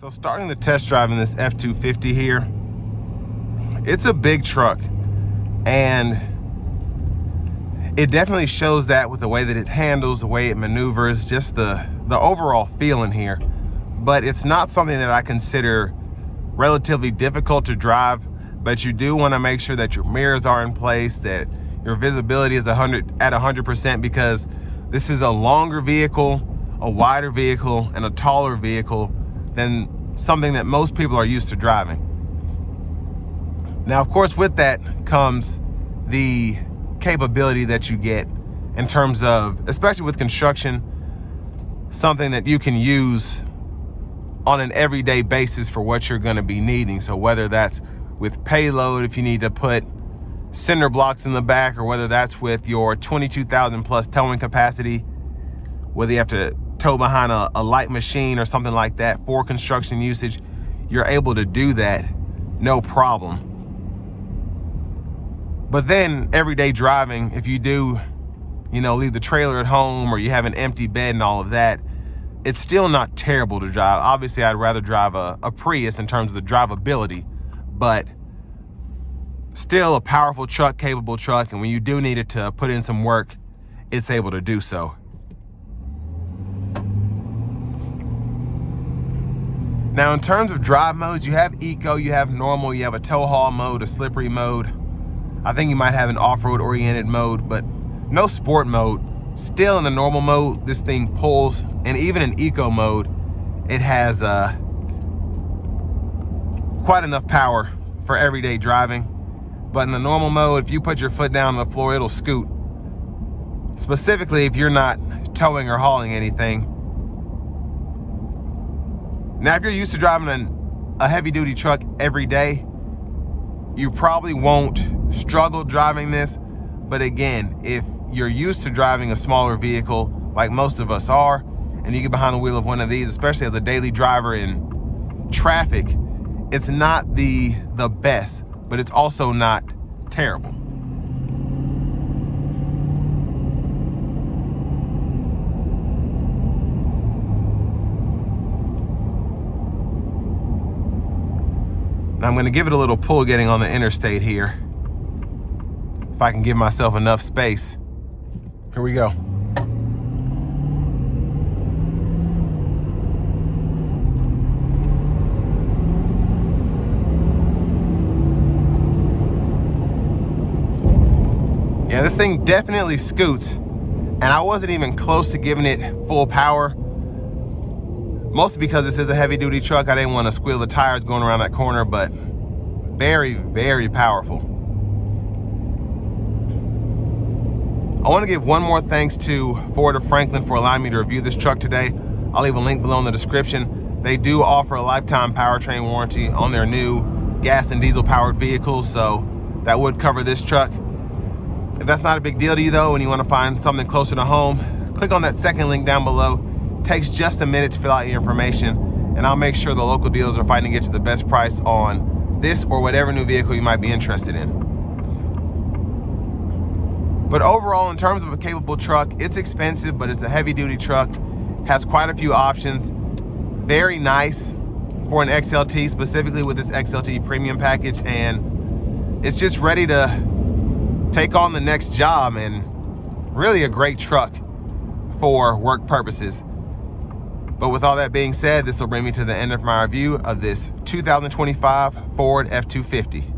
So starting the test drive in this F-250 here, it's a big truck, and it definitely shows that with the way that it handles, the way it maneuvers, just the overall feeling here. But it's not something that I consider relatively difficult to drive, but you do want to make sure that your mirrors are in place, that your visibility is at 100%, because this is a longer vehicle, a wider vehicle, and a taller vehicle than something that most people are used to driving. Now, of course, with that comes the capability that you get in terms of, especially with construction, something that you can use on an everyday basis for what you're going to be needing. So whether that's with payload, if you need to put cinder blocks in the back, or whether that's with your 22,000 plus towing capacity, whether you have to tow behind a light machine or something like that for construction usage, you're able to do that no problem. But then everyday driving, if you do, leave the trailer at home, or you have an empty bed and all of that, it's still not terrible to drive. Obviously, I'd rather drive a Prius in terms of the drivability, but still a powerful truck, capable truck, and when you do need it to put in some work, it's able to do so. Now, in terms of drive modes, you have eco, you have normal, you have a tow haul mode, a slippery mode. I think you might have an off-road oriented mode, but no sport mode. Still in the normal mode, this thing pulls, and even in eco mode, it has quite enough power for everyday driving. But in the normal mode, if you put your foot down on the floor, it'll scoot. Specifically, if you're not towing or hauling anything. Now, if you're used to driving a heavy-duty truck every day, you probably won't struggle driving this. But again, if you're used to driving a smaller vehicle, like most of us are, and you get behind the wheel of one of these, especially as a daily driver in traffic, it's not the best, but it's also not terrible. Now I'm going to give it a little pull getting on the interstate here, if I can give myself enough space. Here we go. Yeah, this thing definitely scoots, and I wasn't even close to giving it full power. Mostly because this is a heavy duty truck. I didn't want to squeal the tires going around that corner, but very, very powerful. I want to give one more thanks to Ford of Franklin for allowing me to review this truck today. I'll leave a link below in the description. They do offer a lifetime powertrain warranty on their new gas and diesel powered vehicles, so that would cover this truck. If that's not a big deal to you though, and you want to find something closer to home, click on that second link down below. Takes just a minute to fill out your information, and I'll make sure the local dealers are fighting to get you the best price on this or whatever new vehicle you might be interested in. But overall, in terms of a capable truck, it's expensive, but it's a heavy duty truck, has quite a few options, very nice for an XLT, specifically with this XLT premium package, and it's just ready to take on the next job, and really a great truck for work purposes. But with all that being said, this will bring me to the end of my review of this 2025 Ford F-250.